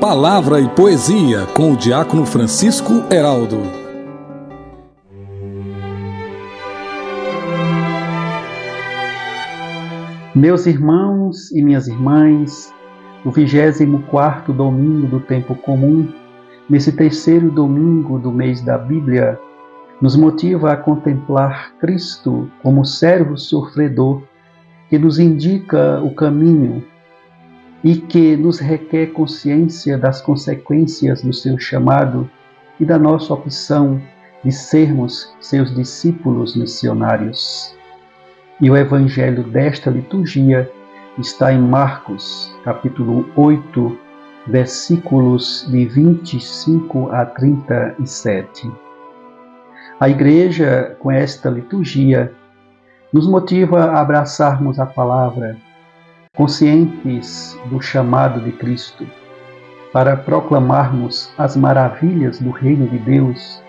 Palavra e Poesia, com o diácono Francisco Heraldo. Meus irmãos e minhas irmãs, o 24º domingo do tempo comum, nesse terceiro domingo do mês da Bíblia, nos motiva a contemplar Cristo como servo sofredor que nos indica o caminho e que nos requer consciência das consequências do seu chamado e da nossa opção de sermos seus discípulos missionários. E o evangelho desta liturgia está em Marcos, capítulo 8, versículos de 25 a 37. A Igreja, com esta liturgia, nos motiva a abraçarmos a palavra, conscientes do chamado de Cristo, para proclamarmos as maravilhas do reino de Deus,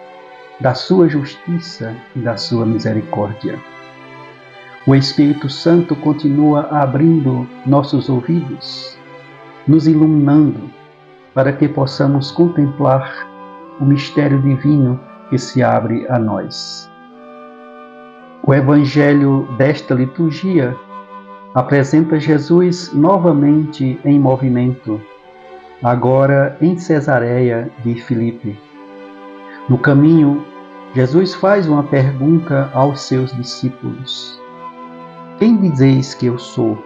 da sua justiça e da sua misericórdia. O Espírito Santo continua abrindo nossos ouvidos, nos iluminando, para que possamos contemplar o mistério divino que se abre a nós. O Evangelho desta liturgia apresenta Jesus novamente em movimento, agora em Cesareia de Filipe. No caminho, Jesus faz uma pergunta aos seus discípulos: quem dizeis que eu sou?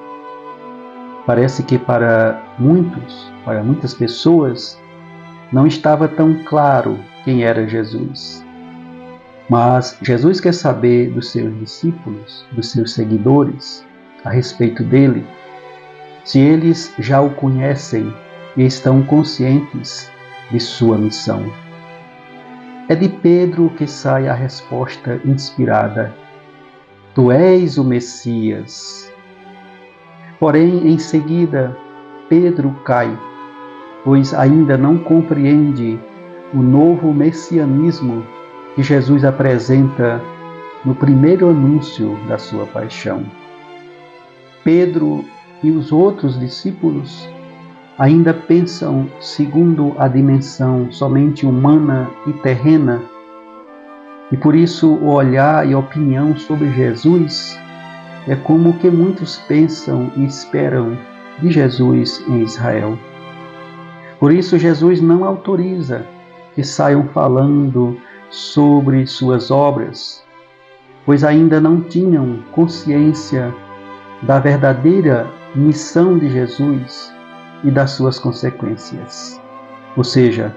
Parece que para muitas pessoas, não estava tão claro quem era Jesus. Mas Jesus quer saber dos seus discípulos, dos seus seguidores, a respeito dele, se eles já o conhecem e estão conscientes de sua missão. É de Pedro que sai a resposta inspirada: Tu és o Messias. Porém, em seguida, Pedro cai, pois ainda não compreende o novo messianismo que Jesus apresenta no primeiro anúncio da sua paixão. Pedro e os outros discípulos ainda pensam segundo a dimensão somente humana e terrena, e por isso o olhar e a opinião sobre Jesus é como o que muitos pensam e esperam de Jesus em Israel. Por isso Jesus não autoriza que saiam falando sobre suas obras, pois ainda não tinham consciência da verdadeira missão de Jesus e das suas consequências. Ou seja,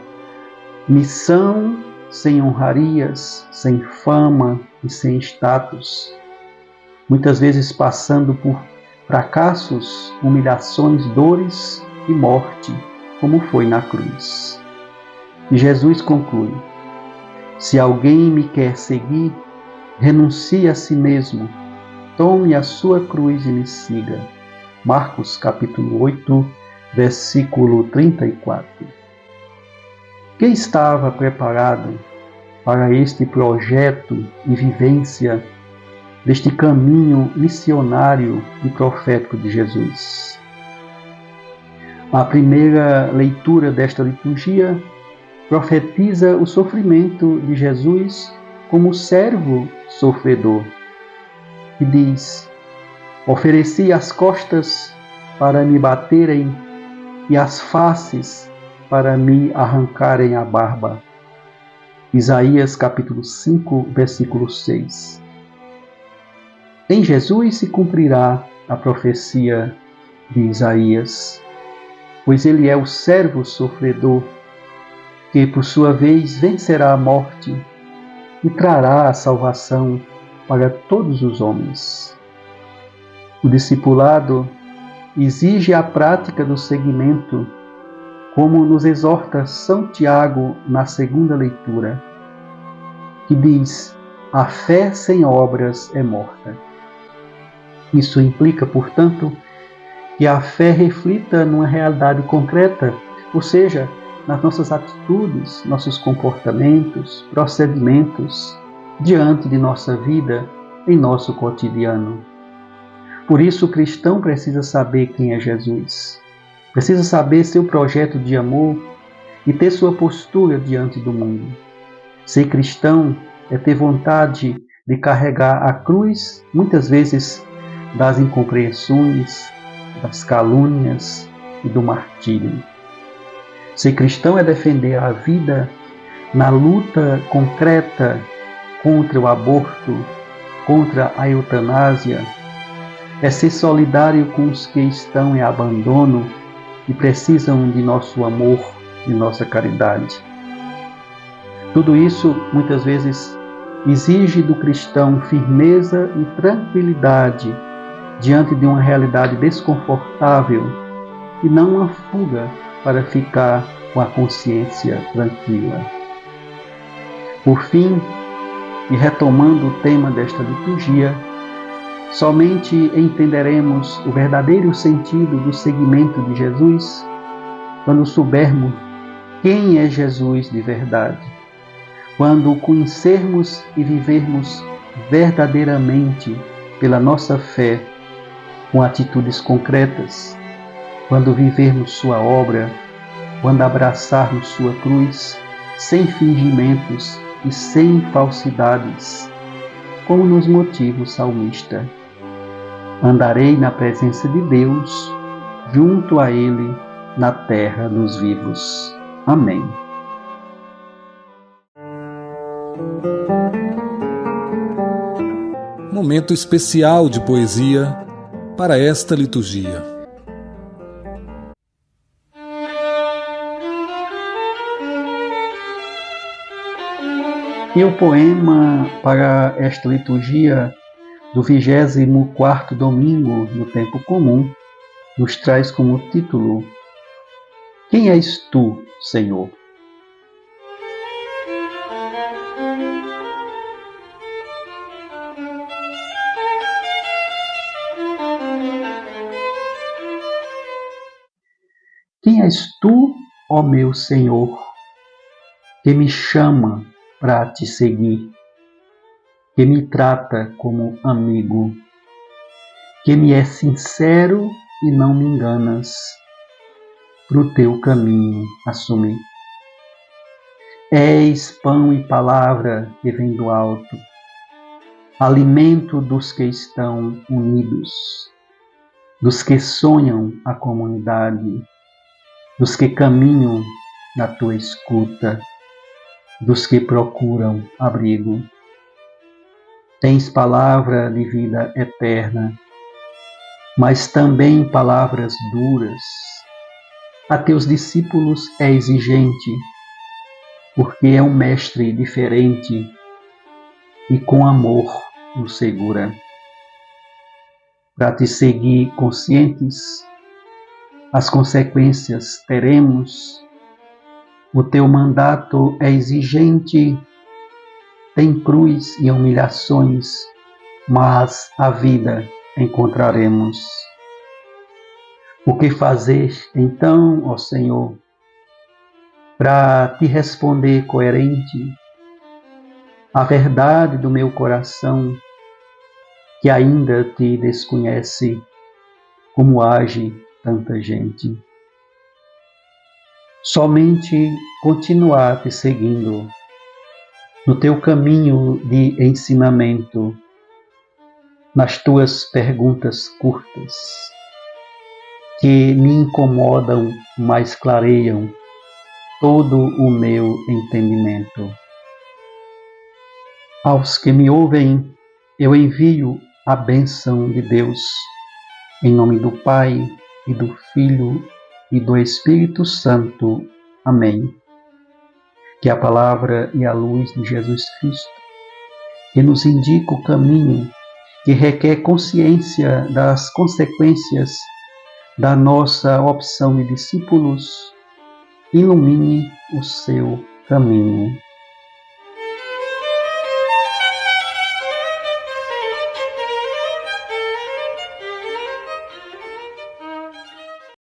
missão sem honrarias, sem fama e sem status, muitas vezes passando por fracassos, humilhações, dores e morte, como foi na cruz. E Jesus conclui: se alguém me quer seguir, renuncie a si mesmo, tome a sua cruz e me siga. Marcos capítulo 8, versículo 34. Quem estava preparado para este projeto e vivência deste caminho missionário e profético de Jesus? A primeira leitura desta liturgia profetiza o sofrimento de Jesus como servo sofredor, que diz: ofereci as costas para me baterem e as faces para me arrancarem a barba. Isaías capítulo 5, versículo 6. Em Jesus se cumprirá a profecia de Isaías, pois ele é o servo sofredor, que por sua vez vencerá a morte e trará a salvação para todos os homens. O discipulado exige a prática do seguimento, como nos exorta São Tiago na segunda leitura, que diz: a fé sem obras é morta. Isso implica, portanto, que a fé reflita numa realidade concreta, ou seja, nas nossas atitudes, nossos comportamentos, procedimentos, diante de nossa vida, em nosso cotidiano. Por isso, o cristão precisa saber quem é Jesus, Precisa saber seu projeto de amor e ter sua postura diante do mundo. Ser cristão é ter vontade de carregar a cruz, muitas vezes, das incompreensões, das calúnias e do martírio. Ser cristão é defender a vida na luta concreta contra o aborto, contra a eutanásia. É ser solidário com os que estão em abandono e precisam de nosso amor, de nossa caridade. Tudo isso, muitas vezes, exige do cristão firmeza e tranquilidade diante de uma realidade desconfortável e não uma fuga para ficar com a consciência tranquila. Por fim, e retomando o tema desta liturgia, somente entenderemos o verdadeiro sentido do seguimento de Jesus quando soubermos quem é Jesus de verdade, quando o conhecermos e vivermos verdadeiramente pela nossa fé com atitudes concretas, quando vivermos sua obra, quando abraçarmos sua cruz sem fingimentos e sem falsidades, como nos motiva o salmista. Andarei na presença de Deus, junto a Ele, na terra dos vivos. Amém. Momento especial de poesia para esta liturgia. E o poema para esta liturgia do 24º domingo no tempo comum nos traz como título: Quem és tu, Senhor? Quem és tu, ó meu Senhor, que me chama para te seguir, que me trata como amigo, que me é sincero e não me enganas, pro teu caminho assumir. És pão e palavra que vem do alto, alimento dos que estão unidos, dos que sonham a comunidade, dos que caminham na tua escuta, dos que procuram abrigo. Tens palavra de vida eterna, mas também palavras duras. A teus discípulos é exigente, porque é um mestre diferente e com amor nos segura. Para te seguir conscientes, as consequências teremos. O teu mandato é exigente, tem cruz e humilhações, mas a vida encontraremos. O que fazer então, ó Senhor, para te responder coerente a verdade do meu coração, que ainda te desconhece, como age tanta gente? Somente continuar te seguindo no teu caminho de ensinamento, nas tuas perguntas curtas, que me incomodam, mas clareiam todo o meu entendimento. Aos que me ouvem, eu envio a bênção de Deus, em nome do Pai, e do Filho, e do Espírito Santo. Amém. Que a palavra e a luz de Jesus Cristo, que nos indica o caminho, que requer consciência das consequências da nossa opção de discípulos, ilumine o seu caminho.